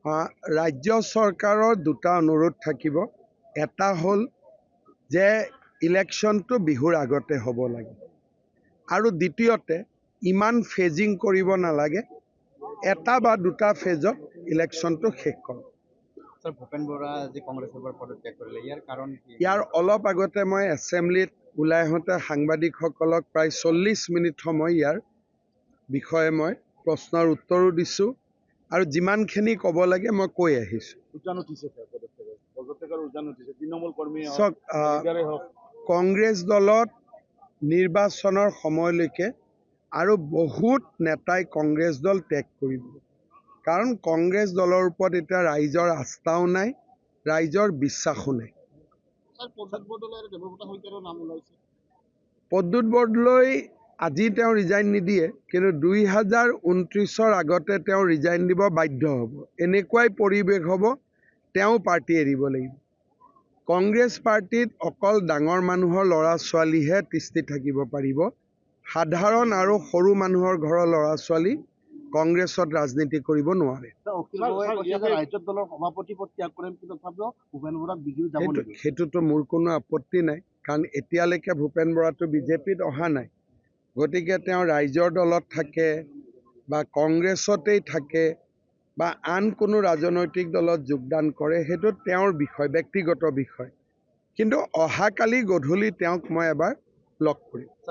ৰাজ্য চৰকাৰৰ দুটা অনুৰোধ থাকিব। এটা হ'ল যে ইলেকশ্যনটো বিহুৰ আগতে হ'ব লাগে, আৰু দ্বিতীয়তে ইমান ফেজিং কৰিব নালাগে, এটা বা দুটা ফেজত ইলেকশ্যনটো শেষ কৰক। ভূপেন বৰা আজি কংগ্ৰেছৰ পৰা পদত্যাগ কৰিলে, ইয়াৰ কাৰণ কি? ইয়াৰ অলপ আগতে মই এছেম্বলিত ওলাই আহোঁতে সাংবাদিকসকলক প্ৰায় 40 মিনিট সময় ইয়াৰ বিষয়ে মই প্ৰশ্নৰ উত্তৰো দিছোঁ, আৰু যিমানখিনি ক'ব লাগে মই কৈ আহিছোঁ। কংগ্ৰেছ দলত নিৰ্বাচনৰ সময়লৈকে আৰু বহুত নেতাই কংগ্ৰেছ দল ত্যাগ কৰিব, কাৰণ কংগ্ৰেছ দলৰ ওপৰত এতিয়া ৰাইজৰ আস্থাও নাই, ৰাইজৰ বিশ্বাসো নাই। প্ৰদ্যুৎ বৰদলৈ আজি তেওঁ ৰিজাইন নিদিয়ে, কিন্তু 2029-ৰ আগতে তেওঁ ৰিজাইন দিব বাধ্য হ'ব। এনেকুৱাই পৰিৱেশ হ'ব, তেওঁ পাৰ্টি এৰিব লাগিব। কংগ্ৰেছ পাৰ্টিত অকল ডাঙৰ মানুহৰ ল'ৰা ছোৱালীহে তিষ্ঠি থাকিব পাৰিব। সাধাৰণ আৰু সৰু মানুহৰ ঘৰৰ ল'ৰা ছোৱালী কংগ্ৰেছত ৰাজনীতি কৰিব নোৱাৰে। সেইটোতো মোৰ কোনো আপত্তি নাই, কাৰণ এতিয়ালৈকে ভূপেন বৰাটো বিজেপিত অহা নাই। গতিকে তেওঁ ৰাইজৰ দলত থাকে বা কংগ্ৰেছতেই থাকে বা আন কোনো ৰাজনৈতিক দলত যোগদান কৰে, সেইটো তেওঁৰ বিষয়, ব্যক্তিগত বিষয়। কিন্তু অহাকালি গধূলি তেওঁক মই এবাৰ লগ কৰিম।